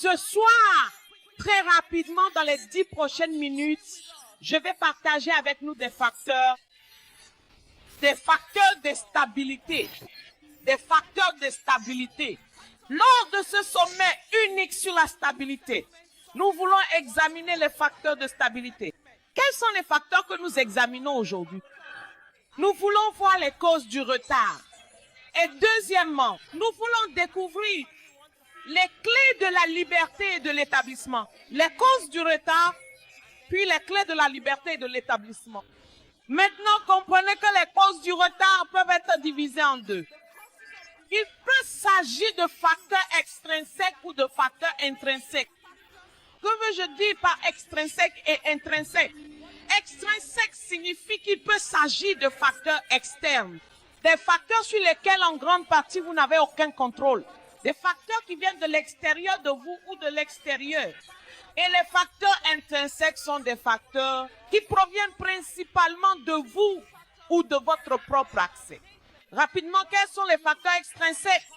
Ce soir, très rapidement, dans les 10 prochaines minutes, je vais partager avec nous des facteurs de stabilité. Des facteurs de stabilité. Lors de ce sommet unique sur la stabilité, nous voulons examiner les facteurs de stabilité. Quels sont les facteurs que nous examinons aujourd'hui? Nous voulons voir les causes du retard. Et deuxièmement, nous voulons découvrir les clés de la liberté et de l'établissement. Les causes du retard, puis les clés de la liberté et de l'établissement. Maintenant, comprenez que les causes du retard peuvent être divisées en deux. Il peut s'agir de facteurs extrinsèques ou de facteurs intrinsèques. Que veux-je dire par extrinsèque et intrinsèque? Extrinsèque signifie qu'il peut s'agir de facteurs externes. Des facteurs sur lesquels en grande partie vous n'avez aucun contrôle. Des facteurs qui viennent de l'extérieur de vous ou de l'extérieur. Et les facteurs intrinsèques sont des facteurs qui proviennent principalement de vous ou de votre propre accès. Rapidement, quels sont les facteurs extrinsèques?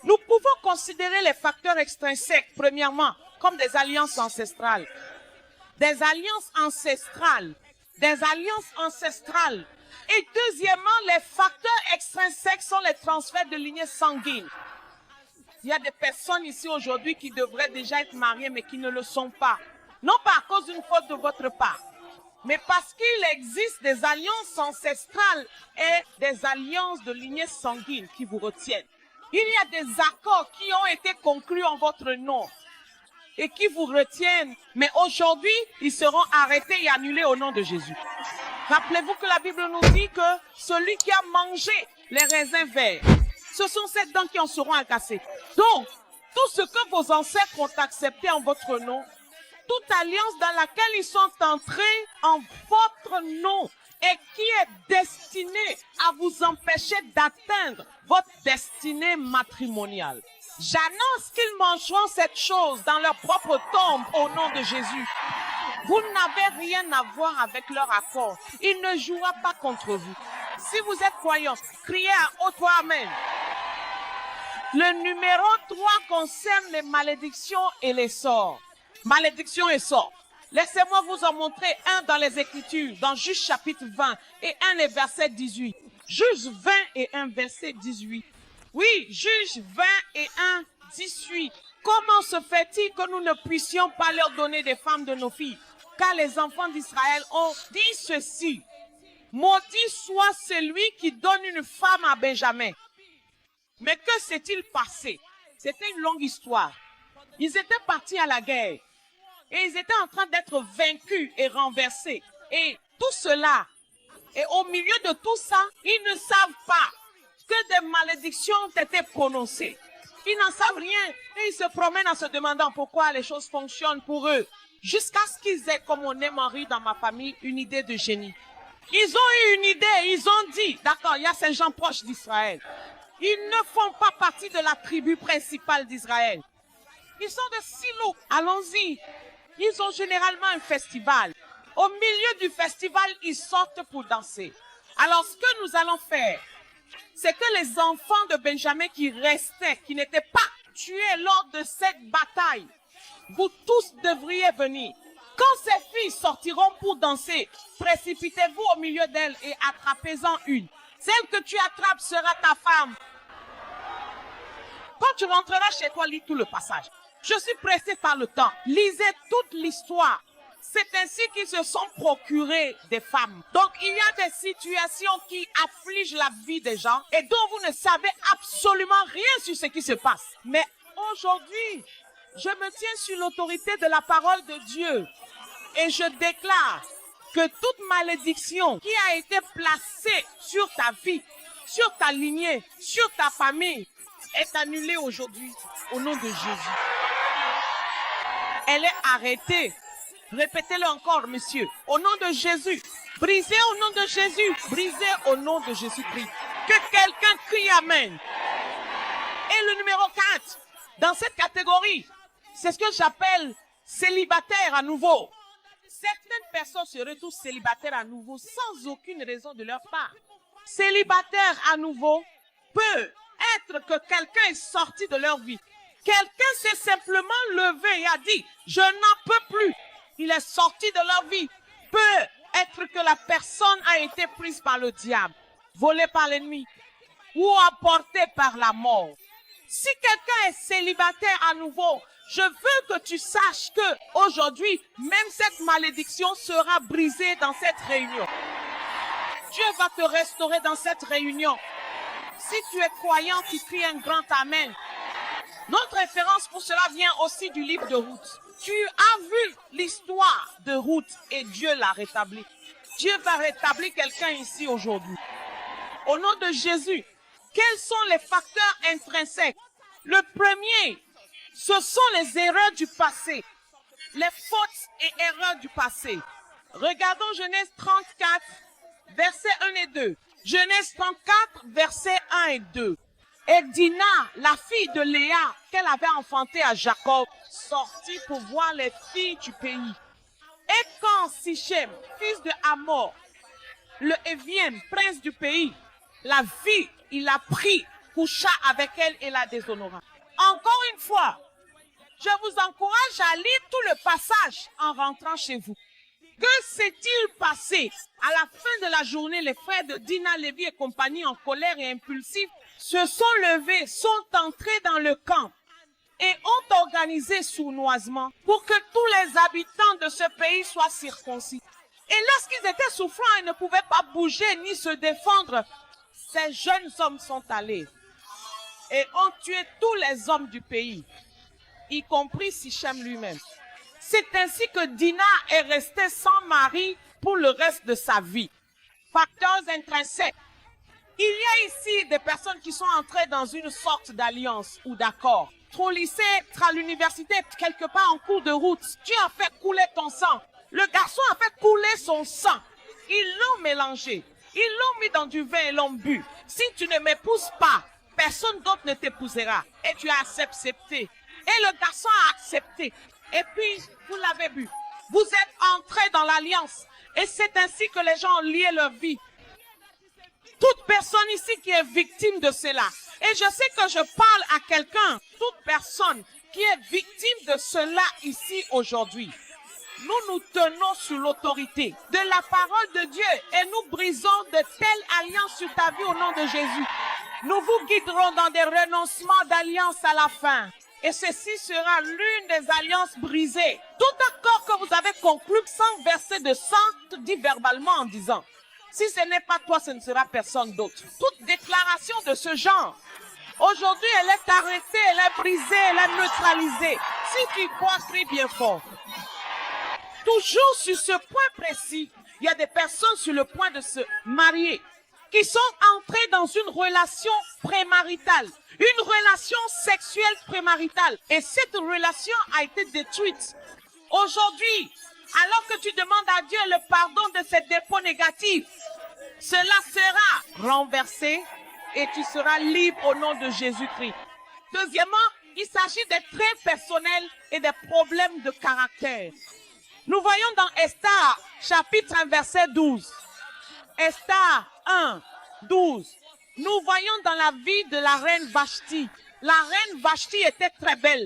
Nous pouvons considérer les facteurs extrinsèques, premièrement, comme des alliances ancestrales. Des alliances ancestrales. Des alliances ancestrales. Et deuxièmement, les facteurs extrinsèques sont les transferts de lignées sanguines. Il y a des personnes ici aujourd'hui qui devraient déjà être mariées mais qui ne le sont pas. Non pas à cause d'une faute de votre part, mais parce qu'il existe des alliances ancestrales et des alliances de lignée sanguine qui vous retiennent. Il y a des accords qui ont été conclus en votre nom et qui vous retiennent, mais aujourd'hui, ils seront arrêtés et annulés au nom de Jésus. Rappelez-vous que la Bible nous dit que celui qui a mangé les raisins verts, ce sont ces dents qui en seront cassées. Donc, tout ce que vos ancêtres ont accepté en votre nom, toute alliance dans laquelle ils sont entrés en votre nom et qui est destinée à vous empêcher d'atteindre votre destinée matrimoniale. J'annonce qu'ils mangeront cette chose dans leur propre tombe au nom de Jésus. Vous n'avez rien à voir avec leur accord. Il ne jouera pas contre vous. Si vous êtes croyant, criez à haute voix Amen. Le numéro 3 concerne les malédictions et les sorts. Malédiction et sort. Laissez-moi vous en montrer un dans les Écritures, dans Juge chapitre 20 et un les versets 18. Juge 20 et 1 verset 18. Oui, Juge 20 et 1, 18. Comment se fait-il que nous ne puissions pas leur donner des femmes de nos filles? Car les enfants d'Israël ont dit ceci. Maudit soit celui qui donne une femme à Benjamin. Mais que s'est-il passé? C'était une longue histoire. Ils étaient partis à la guerre. Et ils étaient en train d'être vaincus et renversés. Et tout cela, et au milieu de tout ça, ils ne savent pas que des malédictions ont été prononcées. Ils n'en savent rien. Et ils se promènent en se demandant pourquoi les choses fonctionnent pour eux. Jusqu'à ce qu'ils aient, comme on aime en rire dans ma famille, une idée de génie. Ils ont eu une idée, ils ont dit, d'accord, il y a ces gens proches d'Israël. Ils ne font pas partie de la tribu principale d'Israël. Ils sont de Silo. Allons-y. Ils ont généralement un festival. Au milieu du festival, ils sortent pour danser. Alors, ce que nous allons faire, c'est que les enfants de Benjamin qui restaient, qui n'étaient pas tués lors de cette bataille, vous tous devriez venir. Quand ces filles sortiront pour danser, précipitez-vous au milieu d'elles et attrapez-en une. Celle que tu attrapes sera ta femme. Quand tu rentreras chez toi, lis tout le passage. Je suis pressé par le temps. Lisez toute l'histoire. C'est ainsi qu'ils se sont procurés des femmes. Donc, il y a des situations qui affligent la vie des gens et dont vous ne savez absolument rien sur ce qui se passe. Mais aujourd'hui, je me tiens sur l'autorité de la parole de Dieu et je déclare que toute malédiction qui a été placée sur ta vie, sur ta lignée, sur ta famille, est annulée aujourd'hui au nom de Jésus. Elle est arrêtée. Répétez-le encore, monsieur. Au nom de Jésus. Brisez au nom de Jésus. Brisez au nom de Jésus-Christ. Que quelqu'un crie Amen. Et le numéro 4, dans cette catégorie, c'est ce que j'appelle célibataire à nouveau. Certaines personnes se retrouvent célibataires à nouveau sans aucune raison de leur part. Célibataire à nouveau peut être que quelqu'un est sorti de leur vie. Quelqu'un s'est simplement levé et a dit, je n'en peux plus. Il est sorti de leur vie. Peut être que la personne a été prise par le diable, volée par l'ennemi ou emportée par la mort. Si quelqu'un est célibataire à nouveau, je veux que tu saches que aujourd'hui, même cette malédiction sera brisée dans cette réunion. Dieu va te restaurer dans cette réunion. Si tu es croyant, tu cries un grand amen. Notre référence pour cela vient aussi du livre de Ruth. Tu as vu l'histoire de Ruth et Dieu l'a rétabli. Dieu va rétablir quelqu'un ici aujourd'hui. Au nom de Jésus, quels sont les facteurs intrinsèques? Le premier, ce sont les erreurs du passé, les fautes et erreurs du passé. Regardons Genèse 34, versets 1 et 2. Genèse 34, versets 1 et 2. Et Dina, la fille de Léa, qu'elle avait enfantée à Jacob, sortit pour voir les filles du pays. Et quand Sichem, fils de Hamor, le Hévien, prince du pays, la vit, il la prit, coucha avec elle et la déshonora. Encore une fois, je vous encourage à lire tout le passage en rentrant chez vous. Que s'est-il passé? À la fin de la journée, les frères de Dina, Lévi et compagnie, en colère et impulsifs, se sont levés, sont entrés dans le camp et ont organisé sournoisement pour que tous les habitants de ce pays soient circoncis. Et lorsqu'ils étaient souffrants et ne pouvaient pas bouger ni se défendre, ces jeunes hommes sont allés et ont tué tous les hommes du pays, y compris Sichem lui-même. C'est ainsi que Dina est restée sans mari pour le reste de sa vie. Facteurs intrinsèques. Il y a ici des personnes qui sont entrées dans une sorte d'alliance ou d'accord. Au lycée, à l'université, quelque part en cours de route, tu as fait couler ton sang. Le garçon a fait couler son sang. Ils l'ont mélangé. Ils l'ont mis dans du vin et l'ont bu. Si tu ne m'épouses pas, personne d'autre ne t'épousera. Et tu as accepté. Et le garçon a accepté. Et puis, vous l'avez bu. Vous êtes entrés dans l'alliance. Et c'est ainsi que les gens ont lié leur vie. Toute personne ici qui est victime de cela, et je sais que je parle à quelqu'un, toute personne qui est victime de cela ici aujourd'hui, nous nous tenons sur l'autorité de la parole de Dieu et nous brisons de telles alliances sur ta vie au nom de Jésus. Nous vous guiderons dans des renoncements d'alliance à la fin. Et ceci sera l'une des alliances brisées. Tout accord que vous avez conclu sans verser de sang, dit verbalement en disant, si ce n'est pas toi, ce ne sera personne d'autre. Toute déclaration de ce genre, aujourd'hui, elle est arrêtée, elle est brisée, elle est neutralisée. Si tu crois, crie bien fort. Toujours sur ce point précis, il y a des personnes sur le point de se marier qui sont entrées dans une relation prémaritale, une relation sexuelle prémaritale. Et cette relation a été détruite. Aujourd'hui, alors que tu demandes à Dieu le pardon de ces dépôts négatifs, cela sera renversé et tu seras libre au nom de Jésus-Christ. Deuxièmement, il s'agit des traits personnels et des problèmes de caractère. Nous voyons dans Esther, chapitre 1, verset 12. Esther 1, 12. Nous voyons dans la vie de la reine Vashti. La reine Vashti était très belle.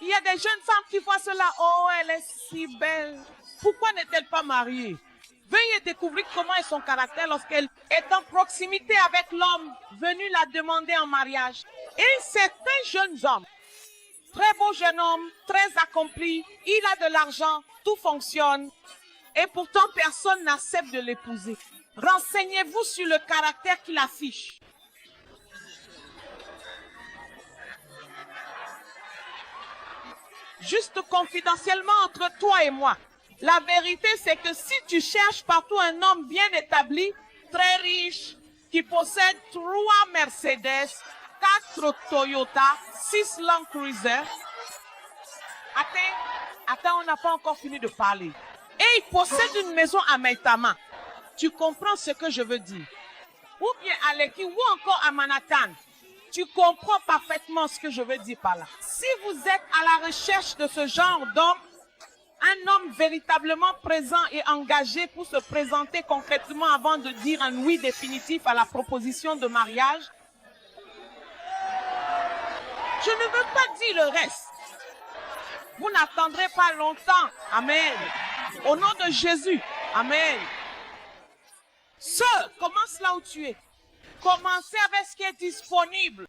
Il y a des jeunes femmes qui voient cela. Oh, elle est si belle. Pourquoi n'est-elle pas mariée? Veuillez découvrir comment est son caractère lorsqu'elle est en proximité avec l'homme venu la demander en mariage. Et certains jeunes hommes, très beau jeune homme, très accompli, il a de l'argent, tout fonctionne. Et pourtant, personne n'accepte de l'épouser. Renseignez-vous sur le caractère qu'il affiche. Juste confidentiellement entre toi et moi. La vérité, c'est que si tu cherches partout un homme bien établi, très riche, qui possède 3 Mercedes, 4 Toyota, 6 Land Cruiser. Attends, on n'a pas encore fini de parler. Et il possède une maison à Maitama. Tu comprends ce que je veux dire? Ou bien à Lekki, ou encore à Manhattan. Tu comprends parfaitement ce que je veux dire par là. Si vous êtes à la recherche de ce genre d'homme, un homme véritablement présent et engagé pour se présenter concrètement avant de dire un oui définitif à la proposition de mariage, Je ne veux pas dire le reste. Vous n'attendrez pas longtemps. Amen. Au nom de Jésus. Amen. Sœur, commence là où tu es. Commencez avec ce qui est disponible.